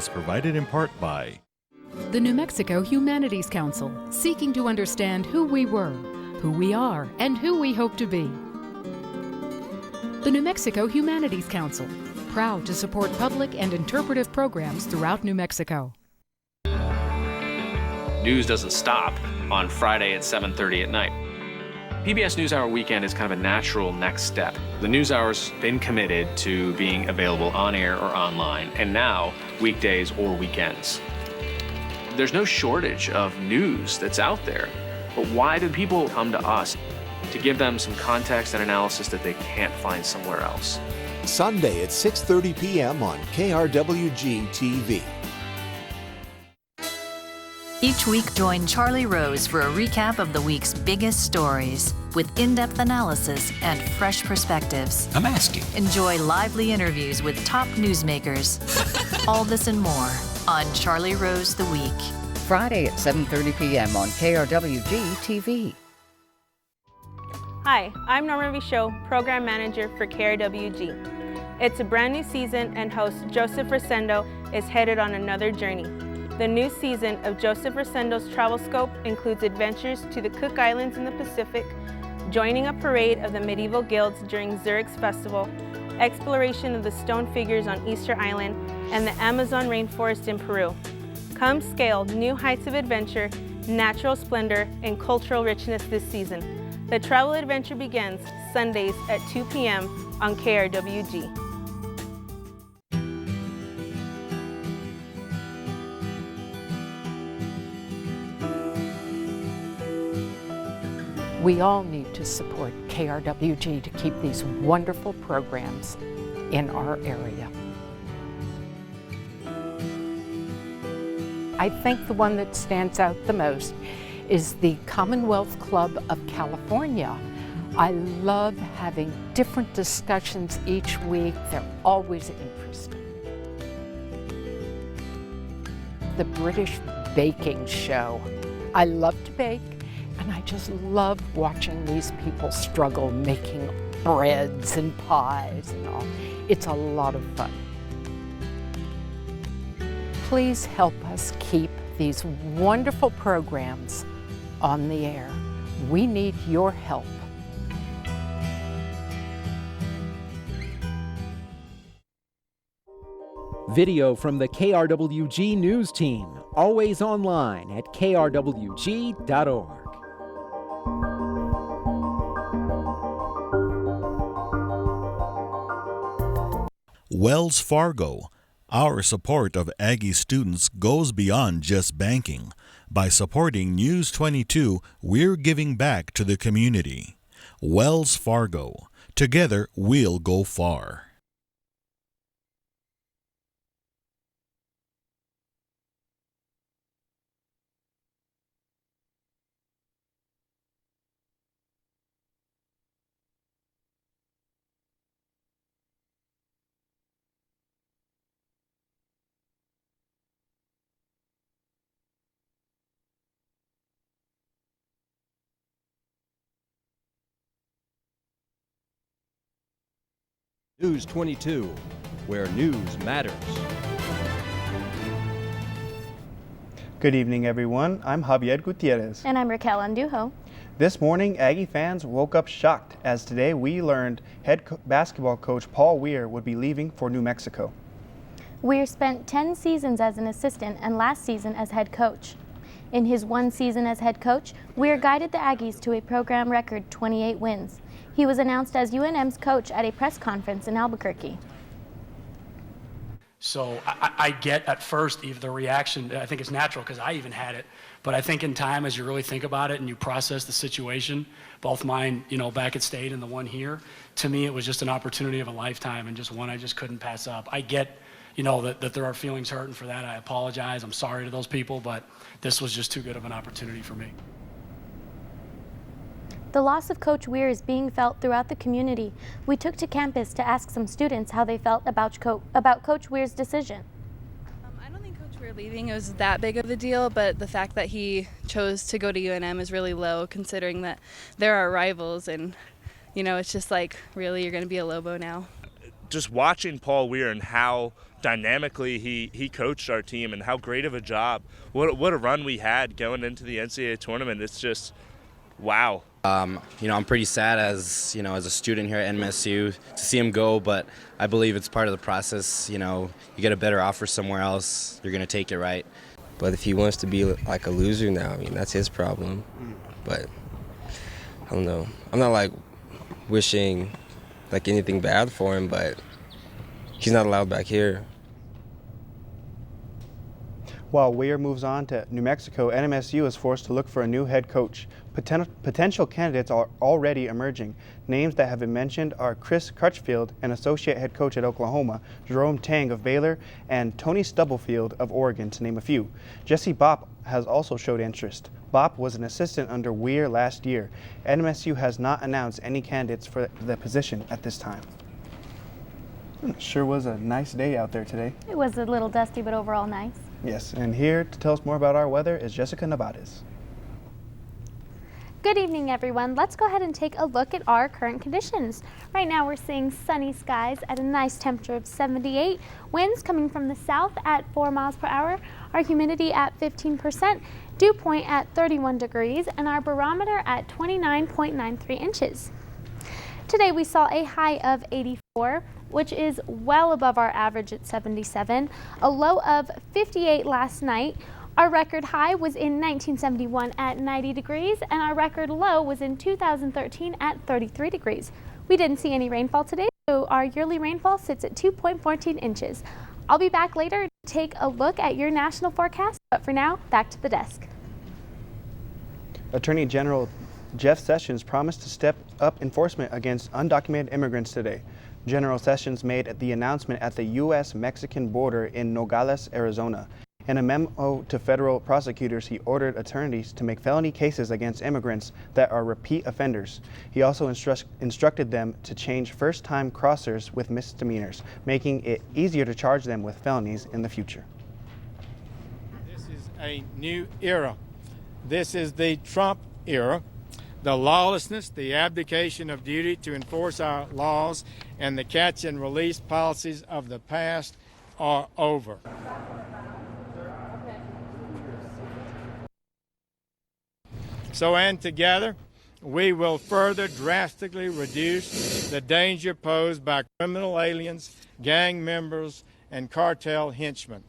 is provided in part by the New Mexico Humanities Council, seeking to understand who we were, who we are, and who we hope to be. The New Mexico Humanities Council, proud to support public and interpretive programs throughout New Mexico. News doesn't stop on Friday at 7:30 at night. PBS NewsHour Weekend is kind of a natural next step. The NewsHour's been committed to being available on air or online, and now weekdays or weekends. There's no shortage of news that's out there, but why do people come to us? To give them some context and analysis that they can't find somewhere else. Sunday at 6:30 p.m. on KRWG-TV. Each week, join Charlie Rose for a recap of the week's biggest stories with in-depth analysis and fresh perspectives. I'm asking. Enjoy lively interviews with top newsmakers. All this and more on Charlie Rose the Week. Friday at 7:30 p.m. on KRWG-TV. Hi, I'm Norma Bichot, Program Manager for KRWG. It's a brand new season and host Joseph Rosendo is headed on another journey. The new season of Joseph Rosendo's Travel Scope includes adventures to the Cook Islands in the Pacific, joining a parade of the medieval guilds during Zurich's festival, exploration of the stone figures on Easter Island, and the Amazon rainforest in Peru. Come scale new heights of adventure, natural splendor, and cultural richness this season. The travel adventure begins Sundays at 2 p.m. on KRWG. We all need to support KRWG to keep these wonderful programs in our area. I think the one that stands out the most is the Commonwealth Club of California. I love having different discussions each week. They're always interesting. The British Baking Show. I love to bake, and I just love watching these people struggle making breads and pies and all. It's a lot of fun. Please help us keep these wonderful programs on the air. We need your help. Video from the KRWG News Team, always online at krwg.org. Wells Fargo. Our support of Aggie students goes beyond just banking. By supporting NEWS22, we're giving back to the community. Wells Fargo. Together, we'll go far. NEWS22, where news matters. Good evening, everyone. I'm Javier Gutierrez. And I'm Raquel Andujo. This morning, Aggie fans woke up shocked as today we learned head basketball coach Paul Weir would be leaving for New Mexico. Weir spent 10 seasons as an assistant and last season as head coach. In his one season as head coach, Weir guided the Aggies to a program record 28 wins. He was announced as UNM's coach at a press conference in Albuquerque. So I get at first even the reaction, I think it's natural because I even had it, but I think in time as you really think about it and you process the situation, both mine, back at State and the one here, to me it was just an opportunity of a lifetime and just one I just couldn't pass up. I get, that there are feelings hurt, and for that I apologize. I'm sorry to those people, but this was just too good of an opportunity for me. The loss of Coach Weir is being felt throughout the community. We took to campus to ask some students how they felt about Coach Weir's decision. I don't think Coach Weir leaving was that big of a deal, but the fact that he chose to go to UNM is really low considering that there are rivals and, it's just like, really, you're going to be a Lobo now. Just watching Paul Weir and how dynamically he coached our team and how great of a job. What a run we had going into the NCAA tournament. It's just wow. I'm pretty sad as a student here at NMSU to see him go, but I believe it's part of the process. You get a better offer somewhere else, you're going to take it, right? But if he wants to be like a loser now, that's his problem. But I don't know. I'm not like wishing like anything bad for him, but he's not allowed back here. While Weir moves on to New Mexico, NMSU is forced to look for a new head coach. Potential candidates are already emerging. Names that have been mentioned are Chris Crutchfield, an associate head coach at Oklahoma, Jerome Tang of Baylor, and Tony Stubblefield of Oregon, to name a few. Jesse Bopp has also showed interest. Bopp was an assistant under Weir last year. NMSU has not announced any candidates for the position at this time. Sure was a nice day out there today. It was a little dusty, but overall nice. Yes, and here to tell us more about our weather is Jessica Navades. Good evening, everyone. Let's go ahead and take a look at our current conditions. Right now we're seeing sunny skies at a nice temperature of 78, winds coming from the south at 4 miles per hour, our humidity at 15%, dew point at 31 degrees, and our barometer at 29.93 inches. Today we saw a high of 84, which is well above our average at 77, a low of 58 last night. Our record high was in 1971 at 90 degrees, and our record low was in 2013 at 33 degrees. We didn't see any rainfall today, so our yearly rainfall sits at 2.14 inches. I'll be back later to take a look at your national forecast, but for now, back to the desk. Attorney General Jeff Sessions promised to step up enforcement against undocumented immigrants today. General Sessions made the announcement at the U.S.-Mexican border in Nogales, Arizona. In a memo to federal prosecutors, he ordered attorneys to make felony cases against immigrants that are repeat offenders. He also instructed them to change first-time crossers with misdemeanors, making it easier to charge them with felonies in the future. This is a new era. This is the Trump era. The lawlessness, the abdication of duty to enforce our laws, and the catch and release policies of the past are over. So, and together, we will further drastically reduce the danger posed by criminal aliens, gang members, and cartel henchmen.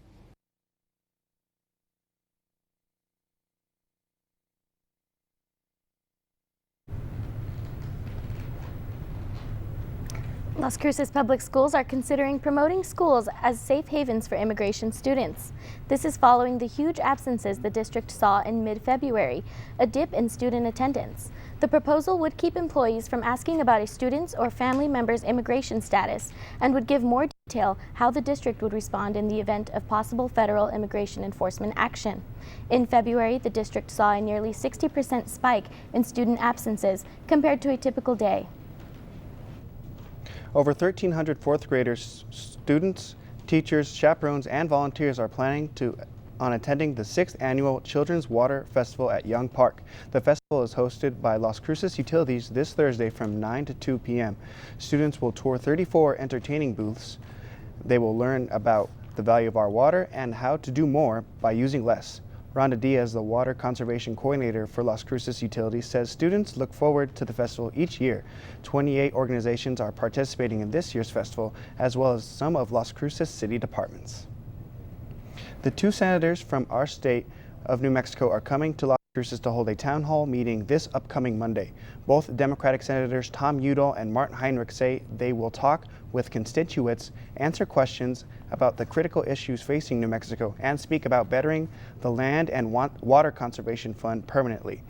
Las Cruces Public Schools are considering promoting schools as safe havens for immigration students. This is following the huge absences the district saw in mid-February, a dip in student attendance. The proposal would keep employees from asking about a student's or family member's immigration status and would give more detail how the district would respond in the event of possible federal immigration enforcement action. In February, the district saw a nearly 60% spike in student absences compared to a typical day. Over 1,300 fourth graders, students, teachers, chaperones, and volunteers are planning on attending the 6th annual Children's Water Festival at Young Park. The festival is hosted by Las Cruces Utilities this Thursday from 9 to 2 p.m. Students will tour 34 entertaining booths. They will learn about the value of our water and how to do more by using less. Rhonda Diaz, the Water Conservation Coordinator for Las Cruces Utilities, says students look forward to the festival each year. 28 organizations are participating in this year's festival, as well as some of Las Cruces city departments. The 2 senators from our state of New Mexico are coming to Las Cruces to hold a town hall meeting this upcoming Monday. Both Democratic Senators Tom Udall and Martin Heinrich say they will talk with constituents, answer questions about the critical issues facing New Mexico, and speak about bettering the Land and Water Conservation Fund permanently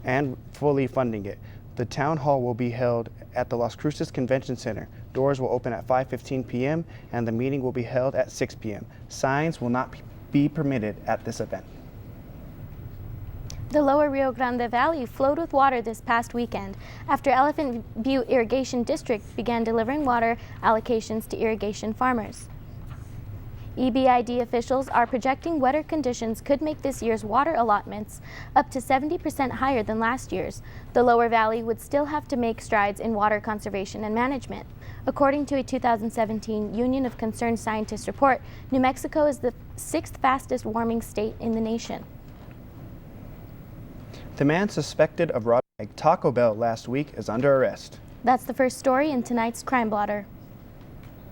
and fully funding it. The town hall will be held at the Las Cruces Convention Center. Doors will open at 5:15 p.m. and the meeting will be held at 6 p.m. Signs will not be permitted at this event. The lower Rio Grande Valley flowed with water this past weekend after Elephant Butte Irrigation District began delivering water allocations to irrigation farmers. EBID officials are projecting wetter conditions could make this year's water allotments up to 70% higher than last year's. The lower valley would still have to make strides in water conservation and management. According to a 2017 Union of Concerned Scientists report, New Mexico is the 6th fastest warming state in the nation. The man suspected of robbing a Taco Bell last week is under arrest. That's the first story in tonight's Crime Blotter.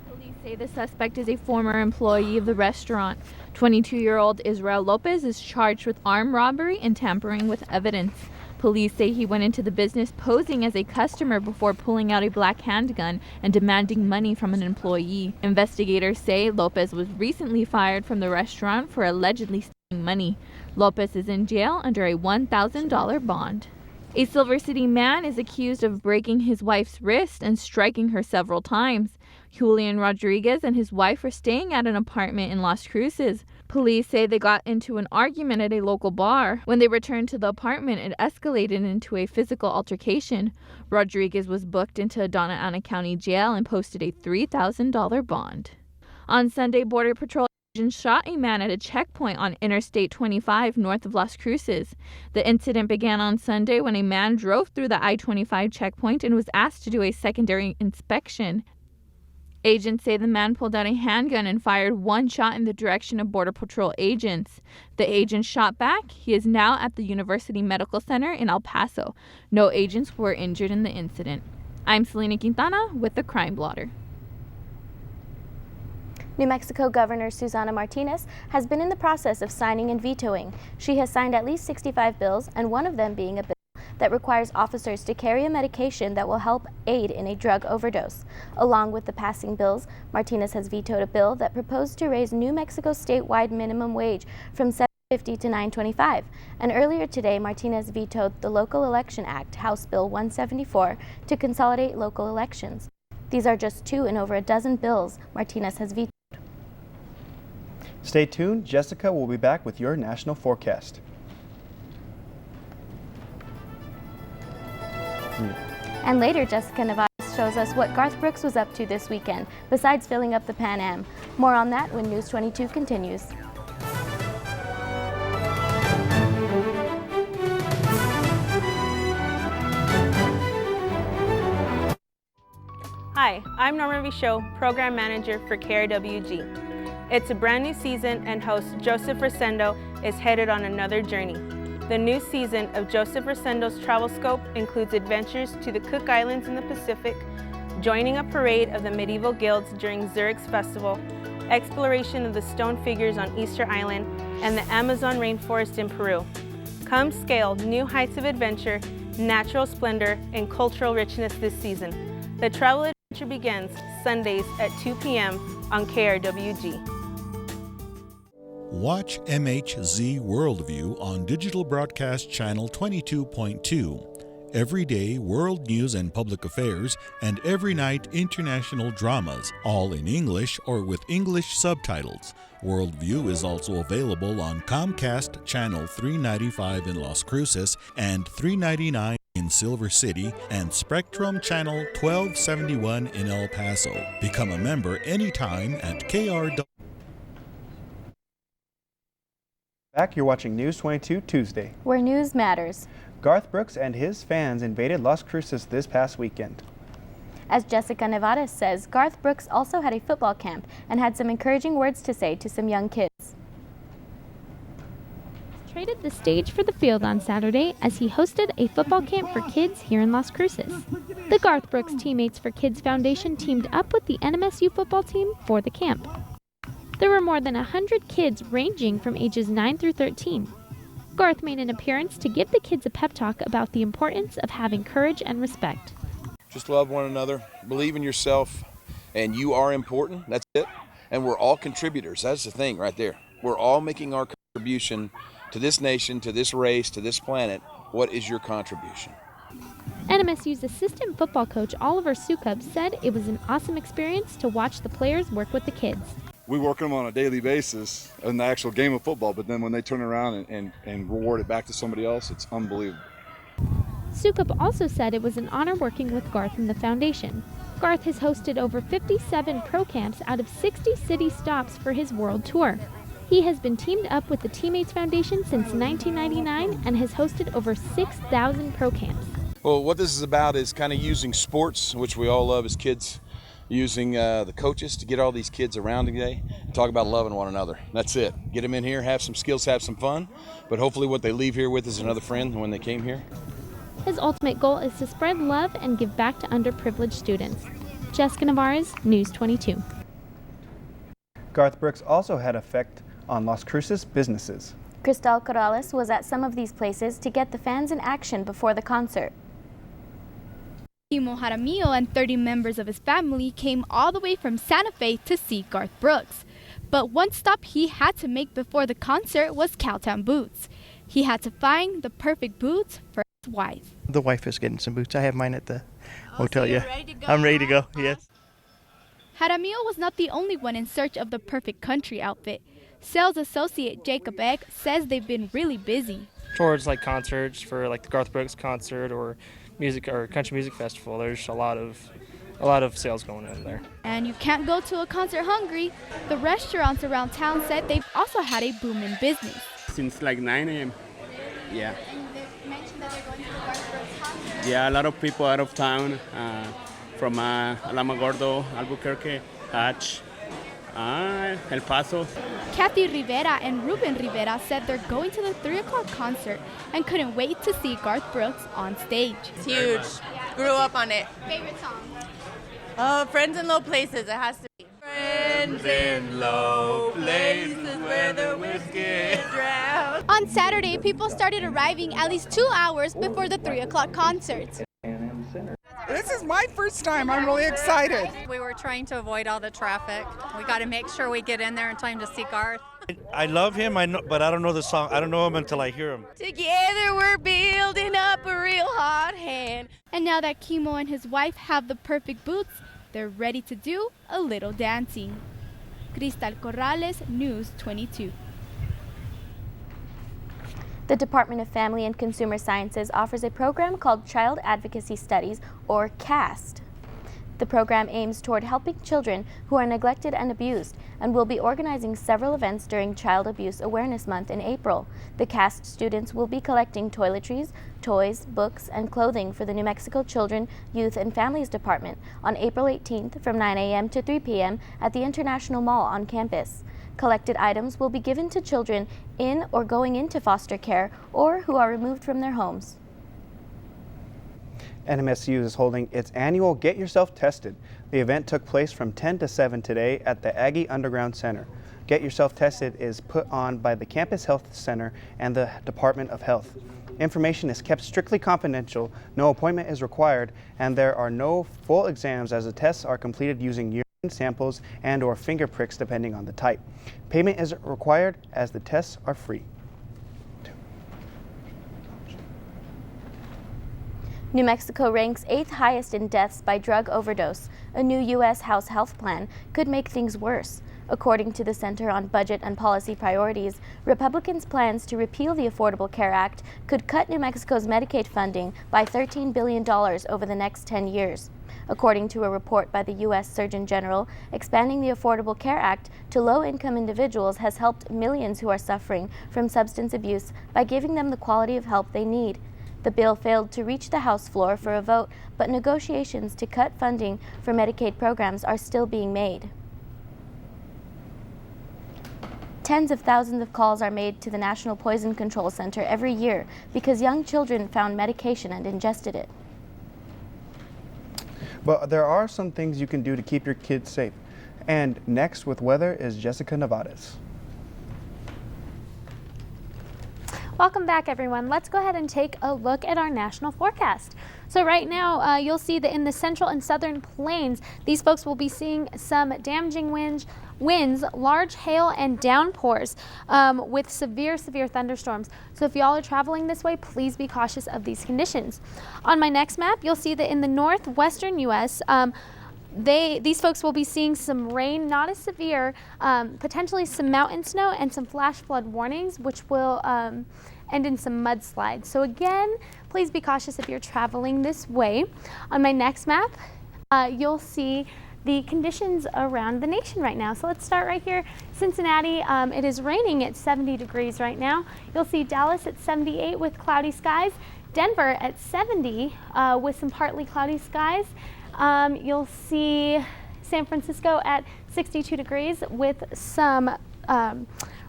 Police say the suspect is a former employee of the restaurant. 22-year-old Israel Lopez is charged with armed robbery and tampering with evidence. Police say he went into the business posing as a customer before pulling out a black handgun and demanding money from an employee. Investigators say Lopez was recently fired from the restaurant for allegedly stealing money. Lopez is in jail under a $1,000 bond. A Silver City man is accused of breaking his wife's wrist and striking her several times. Julian Rodriguez and his wife were staying at an apartment in Las Cruces. Police say they got into an argument at a local bar. When they returned to the apartment, it escalated into a physical altercation. Rodriguez was booked into Donna Ana County Jail and posted a $3,000 bond. On Sunday, Border Patrol agents shot a man at a checkpoint on Interstate 25 north of Las Cruces. The incident began on Sunday when a man drove through the I-25 checkpoint and was asked to do a secondary inspection. Agents say the man pulled out a handgun and fired one shot in the direction of Border Patrol agents. The agent shot back. He is now at the University Medical Center in El Paso. No agents were injured in the incident. I'm Selena Quintana with the Crime Blotter. New Mexico Governor Susana Martinez has been in the process of signing and vetoing. She has signed at least 65 bills, and one of them being a bill that requires officers to carry a medication that will help aid in a drug overdose. Along with the passing bills, Martinez has vetoed a bill that proposed to raise New Mexico's statewide minimum wage from $7.50 to $9.25. And earlier today, Martinez vetoed the Local Election Act, House Bill 174, to consolidate local elections. These are just two in over a dozen bills Martinez has vetoed. Stay tuned. Jessica will be back with your national forecast. And later, Jessica Nevares shows us what Garth Brooks was up to this weekend, besides filling up the Pan Am. More on that when News 22 continues. Hi, I'm Norma Vichot, Program Manager for KRWG. It's a brand new season and host Joseph Rosendo is headed on another journey. The new season of Joseph Rosendo's Travel Scope includes adventures to the Cook Islands in the Pacific, joining a parade of the medieval guilds during Zurich's festival, exploration of the stone figures on Easter Island, and the Amazon rainforest in Peru. Come scale new heights of adventure, natural splendor, and cultural richness this season. The travel adventure begins Sundays at 2 p.m. on KRWG. Watch MHZ Worldview on Digital Broadcast Channel 22.2. Every day, world news and public affairs, and every night, international dramas, all in English or with English subtitles. Worldview is also available on Comcast Channel 395 in Las Cruces and 399 in Silver City and Spectrum Channel 1271 in El Paso. Become a member anytime at KRW. Back, you're watching News 22 Tuesday, where news matters. Garth Brooks and his fans invaded Las Cruces this past weekend. As Jessica Nevares says, Garth Brooks also had a football camp and had some encouraging words to say to some young kids. Traded the stage for the field on Saturday as he hosted a football camp for kids here in Las Cruces. The Garth Brooks Teammates for Kids Foundation teamed up with the NMSU football team for the camp. There were more than 100 kids ranging from ages 9 through 13. Garth made an appearance to give the kids a pep talk about the importance of having courage and respect. Just love one another, believe in yourself, and you are important, that's it. And we're all contributors, that's the thing right there. We're all making our contribution to this nation, to this race, to this planet. What is your contribution? NMSU's assistant football coach Oliver Sukup said it was an awesome experience to watch the players work with the kids. We work them on a daily basis in the actual game of football, but then when they turn around and reward it back to somebody else, it's unbelievable. Sukup also said it was an honor working with Garth and the foundation. Garth has hosted over 57 pro camps out of 60 city stops for his world tour. He has been teamed up with the Teammates Foundation since 1999 and has hosted over 6,000 pro camps. Well, what this is about is kind of using sports, which we all love as kids, using the coaches to get all these kids around today, talk about loving one another. That's it. Get them in here, have some skills, have some fun, but hopefully what they leave here with is another friend when they came here. His ultimate goal is to spread love and give back to underprivileged students. Jessica Navarez, News 22. Garth Brooks also had effect on Las Cruces businesses. Cristal Corrales was at some of these places to get the fans in action before the concert. Kimo Jaramillo and 30 members of his family came all the way from Santa Fe to see Garth Brooks. But one stop he had to make before the concert was Cowtown Boots. He had to find the perfect boots for his wife. The wife is getting some boots. I have mine at the hotel. So you're Yeah, ready to go, I'm ready to go. Yes. Jaramillo was not the only one in search of the perfect country outfit. Sales associate Jacob Egg says they've been really busy. Towards like concerts for like the Garth Brooks concert or music or country music festival, there's a lot of sales going on there. And you can't go to a concert hungry. The restaurants around town said they've also had a boom in business. Since like 9 a.m. Yeah. And they mentioned that they're going to the Garth Brooks concert. Yeah, a lot of people out of town from Alamogordo, Albuquerque, Hatch, El Paso. Kathy Rivera and Ruben Rivera said they're going to the 3 o'clock concert and couldn't wait to see Garth Brooks on stage. It's huge. Grew up on it. Favorite song? Friends in Low Places. It has to be. Friends in low places where the whiskey drowns. On Saturday, people started arriving at least 2 hours before the 3 o'clock concert. This is my first time. I'm really excited. We were trying to avoid all the traffic. We got to make sure we get in there in time to see Garth. I love him, but I don't know the song. I don't know him until I hear him. Together we're building up a real hot hand. And now that Kimo and his wife have the perfect boots, they're ready to do a little dancing. Cristal Corrales, News 22. The Department of Family and Consumer Sciences offers a program called Child Advocacy Studies, or CAST. The program aims toward helping children who are neglected and abused, and will be organizing several events during Child Abuse Awareness Month in April. The CAST students will be collecting toiletries, toys, books, and clothing for the New Mexico Children, Youth, and Families Department on April 18th from 9 a.m. to 3 p.m. at the International Mall on campus. Collected items will be given to children in or going into foster care or who are removed from their homes. NMSU is holding its annual Get Yourself Tested. The event took place from 10 to 7 today at the Aggie Underground Center. Get Yourself Tested is put on by the Campus Health Center and the Department of Health. Information is kept strictly confidential, no appointment is required, and there are no full exams as the tests are completed using urine samples and or finger pricks depending on the type. Payment isn't required as the tests are free. New Mexico ranks 8th highest in deaths by drug overdose. A new U.S. House health plan could make things worse. According to the Center on Budget and Policy Priorities, Republicans' plans to repeal the Affordable Care Act could cut New Mexico's Medicaid funding by $13 billion over the next 10 years. According to a report by the U.S. Surgeon General, expanding the Affordable Care Act to low-income individuals has helped millions who are suffering from substance abuse by giving them the quality of help they need. The bill failed to reach the House floor for a vote, but negotiations to cut funding for Medicaid programs are still being made. Tens of thousands of calls are made to the National Poison Control Center every year because young children found medication and ingested it. But there are some things you can do to keep your kids safe. And next with weather is Jessica Navarez. Welcome back, everyone. Let's go ahead and take a look at our national forecast. So right now, you'll see that in the central and southern plains, these folks will be seeing some damaging winds, large hail, and downpours with severe thunderstorms. So if y'all are traveling this way, please be cautious of these conditions. On my next map, you'll see that in the northwestern U.S., these folks will be seeing some rain, not as severe, potentially some mountain snow and some flash flood warnings, which will end in some mudslides. So again, please be cautious if you're traveling this way. On my next map, you'll see the conditions around the nation right now. So let's start right here. Cincinnati, it is raining at 70 degrees right now. You'll see Dallas at 78 with cloudy skies. Denver at 70 with some partly cloudy skies. You'll see San Francisco at 62 degrees with some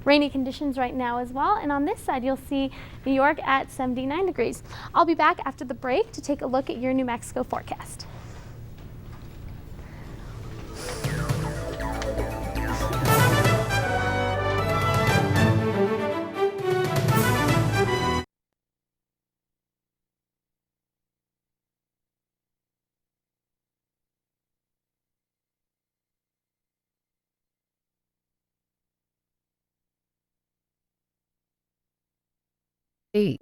rainy conditions right now as well. And on this side, you'll see New York at 79 degrees. I'll be back after the break to take a look at your New Mexico forecast. Thrilled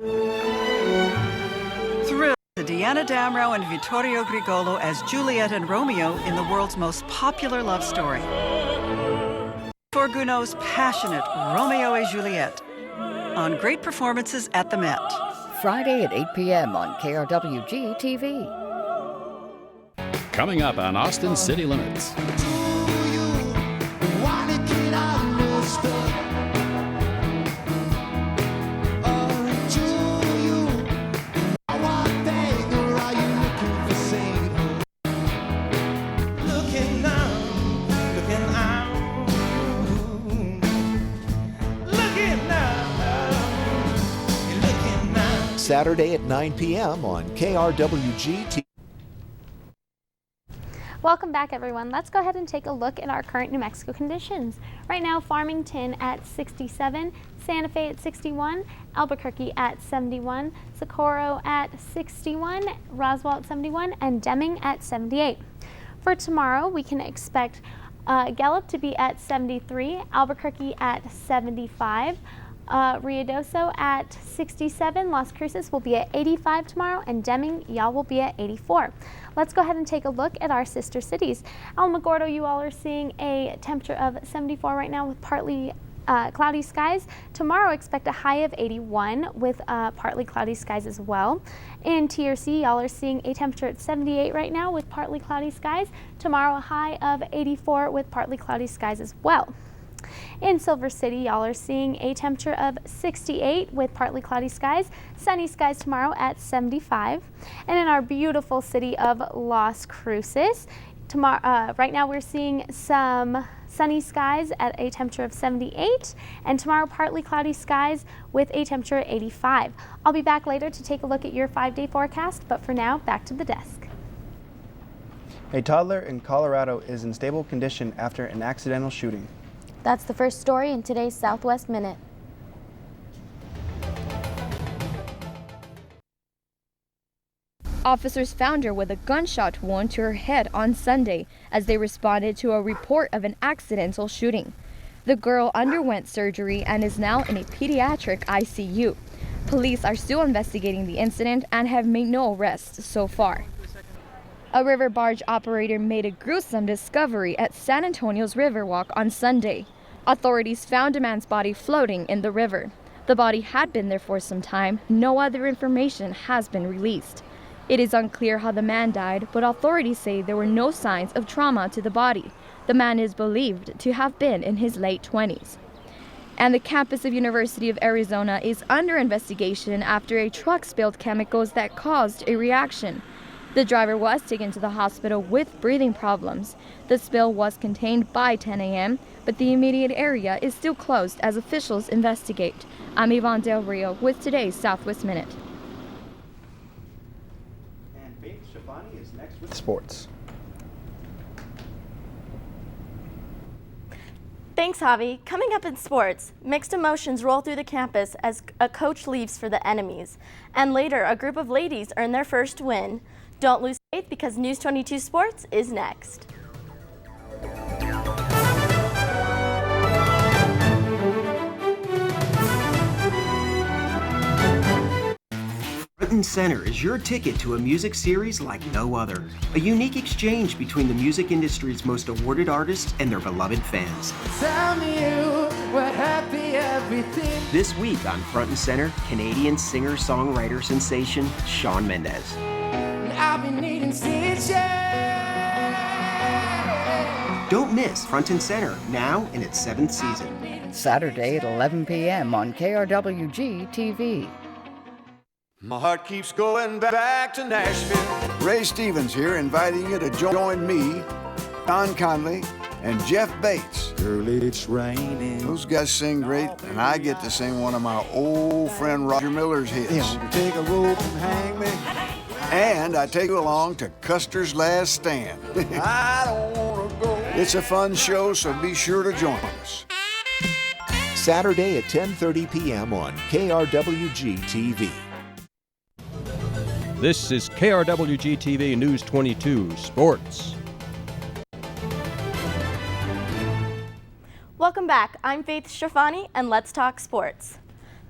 to Deanna Damrow and Vittorio Grigolo as Juliet and Romeo in the world's most popular love story. For Gounod's passionate Romeo et Juliet on great performances at the Met. Friday at 8 p.m. on KRWG TV. Coming up on Austin City Limits. Saturday at 9 p.m. on KRWG TV. Welcome back, everyone. Let's go ahead and take a look at our current New Mexico conditions. Right now, Farmington at 67, Santa Fe at 61, Albuquerque at 71, Socorro at 61, Roswell at 71, and Deming at 78. For tomorrow, we can expect Gallup to be at 73, Albuquerque at 75, Ruidoso at 67, Las Cruces will be at 85 tomorrow, and Deming, y'all will be at 84. Let's go ahead and take a look at our sister cities. Alamogordo, you all are seeing a temperature of 74 right now with partly cloudy skies. Tomorrow, expect a high of 81 with partly cloudy skies as well. In TRC, y'all are seeing a temperature at 78 right now with partly cloudy skies. Tomorrow, a high of 84 with partly cloudy skies as well. In Silver City, y'all are seeing a temperature of 68 with partly cloudy skies. Sunny skies tomorrow at 75. And in our beautiful city of Las Cruces, right now we're seeing some sunny skies at a temperature of 78, and tomorrow partly cloudy skies with a temperature of 85. I'll be back later to take a look at your 5-day forecast, but for now, back to the desk. A toddler in Colorado is in stable condition after an accidental shooting. That's the first story in today's Southwest Minute. Officers found her with a gunshot wound to her head on Sunday as they responded to a report of an accidental shooting. The girl underwent surgery and is now in a pediatric ICU. Police are still investigating the incident and have made no arrests so far. A river barge operator made a gruesome discovery at San Antonio's Riverwalk on Sunday. Authorities found a man's body floating in the river. The body had been there for some time. No other information has been released. It is unclear how the man died, but authorities say there were no signs of trauma to the body. The man is believed to have been in his late 20s. And the campus of University of Arizona is under investigation after a truck spilled chemicals that caused a reaction. The driver was taken to the hospital with breathing problems. The spill was contained by 10 a.m., but the immediate area is still closed as officials investigate. I'm Yvonne Del Rio with today's Southwest Minute. And Faith Shafani is next with sports. Thanks, Javi. Coming up in sports, mixed emotions roll through the campus as a coach leaves for the enemies. And later, a group of ladies earn their first win. Don't lose faith because NEWS22 Sports is next. Front and Center is your ticket to a music series like no other. A unique exchange between the music industry's most awarded artists and their beloved fans. Tell me you were happy everything. This week on Front and Center, Canadian singer-songwriter sensation Shawn Mendes. I've been needing stitches. Don't miss Front and Center, now in its 7th season. Saturday at 11 p.m. on KRWG TV. My heart keeps going back to Nashville. Ray Stevens here, inviting you to join me Don Conley, and Jeff Bates. Girl, it's raining. Those guys sing great, and I get to sing one of my old friend Roger Miller's hits. Take a rope and hang me. And I take you along to Custer's Last Stand. I don't want to go. It's a fun show, so be sure to join us. Saturday at 10:30 p.m. on KRWG TV. This is KRWG TV News 22 Sports. Welcome back. I'm Faith Shafani, and let's talk sports.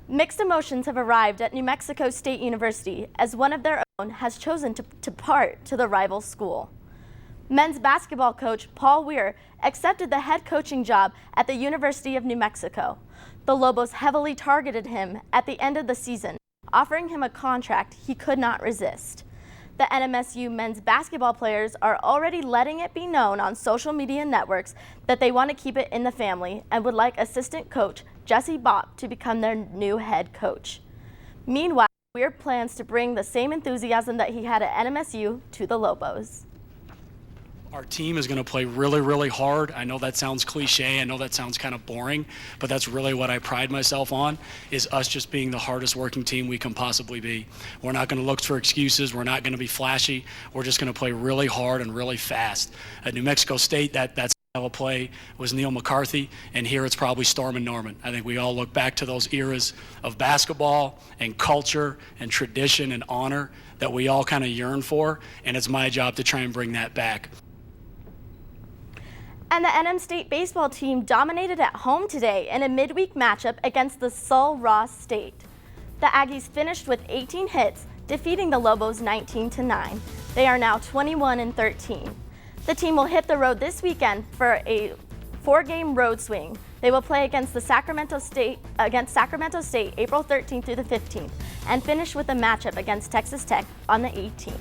Mixed emotions have arrived at New Mexico State University as one of their own has chosen to depart to the rival school. Men's basketball coach Paul Weir accepted the head coaching job at the University of New Mexico. The Lobos heavily targeted him at the end of the season, offering him a contract he could not resist. The NMSU men's basketball players are already letting it be known on social media networks that they want to keep it in the family and would like assistant coach Jesse Bopp to become their new head coach. Meanwhile, Weir plans to bring the same enthusiasm that he had at NMSU to the Lobos. Our team is going to play really, really hard. I know that sounds cliche. I know that sounds kind of boring, but that's really what I pride myself on, is us just being the hardest working team we can possibly be. We're not going to look for excuses. We're not going to be flashy. We're just going to play really hard and really fast. At New Mexico State, that style of play was Neil McCarthy, and here it's probably Storm and Norman. I think we all look back to those eras of basketball and culture and tradition and honor that we all kind of yearn for, and it's my job to try and bring that back. And the NM State baseball team dominated at home today in a midweek matchup against the Sul Ross State. The Aggies finished with 18 hits, defeating the Lobos 19-9. They are now 21-13. The team will hit the road this weekend for a 4-game road swing. They will play against Sacramento State April 13th through the 15th and finish with a matchup against Texas Tech on the 18th.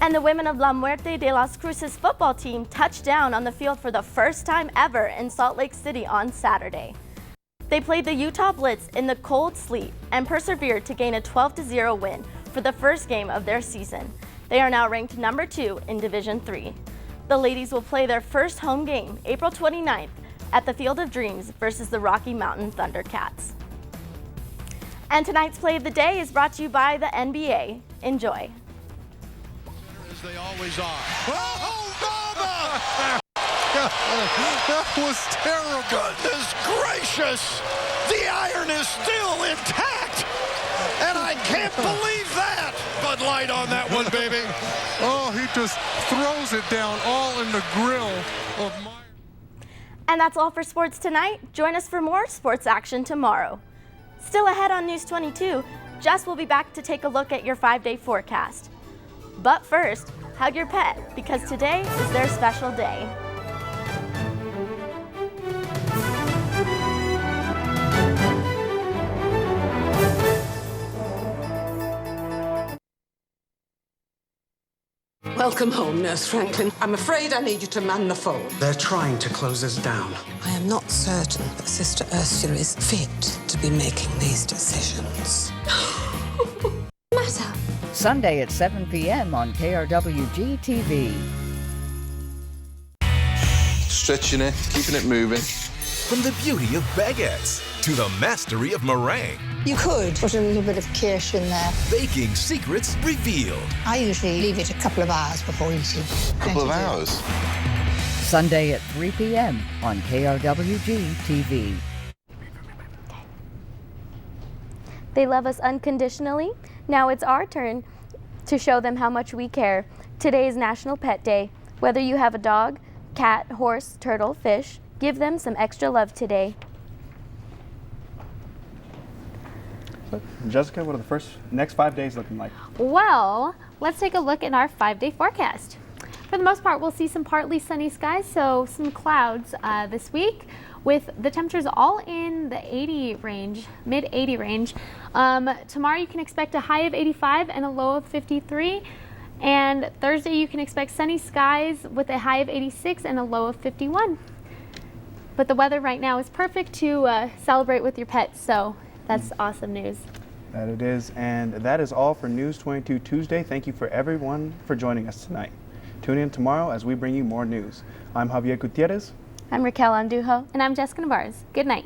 And the women of La Muerte de las Cruces football team touched down on the field for the first time ever in Salt Lake City on Saturday. They played the Utah Blitz in the cold sleet and persevered to gain a 12-0 win for the first game of their season. They are now ranked number 2 in Division III. The ladies will play their first home game April 29th at the Field of Dreams versus the Rocky Mountain Thundercats. And tonight's play of the day is brought to you by the NBA. Enjoy. They always are. Oh, mama! That was terrible. Goodness gracious! The iron is still intact! And I can't believe that! Bud Light on that one, baby. Oh, he just throws it down all in the grill of Meyer. And that's all for sports tonight. Join us for more sports action tomorrow. Still ahead on News 22, Jess will be back to take a look at your 5-day forecast. But first, hug your pet, because today is their special day. Welcome home, Nurse Franklin. I'm afraid I need you to man the phone. They're trying to close us down. I am not certain that Sister Ursula is fit to be making these decisions. Matter. Sunday at 7 p.m. on KRWG TV. Stretching it, keeping it moving. From the beauty of baguettes to the mastery of meringue. You could put a little bit of kirsch in there. Baking secrets revealed. I usually leave it a couple of hours before eating. Couple of hours? Sunday at 3 p.m. on KRWG TV. They love us unconditionally. Now it's our turn to show them how much we care. Today is National Pet Day. Whether you have a dog, cat, horse, turtle, fish, give them some extra love today. So, Jessica, what are the next 5 days looking like? Well, let's take a look at our 5-day forecast. For the most part, we'll see some partly sunny skies, so some clouds this week, with the temperatures all in the 80 range, mid 80 range. Tomorrow you can expect a high of 85 and a low of 53. And Thursday you can expect sunny skies with a high of 86 and a low of 51. But the weather right now is perfect to celebrate with your pets, so that's awesome news. That it is, and that is all for News 22 Tuesday. Thank you for everyone for joining us tonight. Tune in tomorrow as we bring you more news. I'm Javier Gutierrez. I'm Raquel Andujo. And I'm Jessica Navarez. Good night.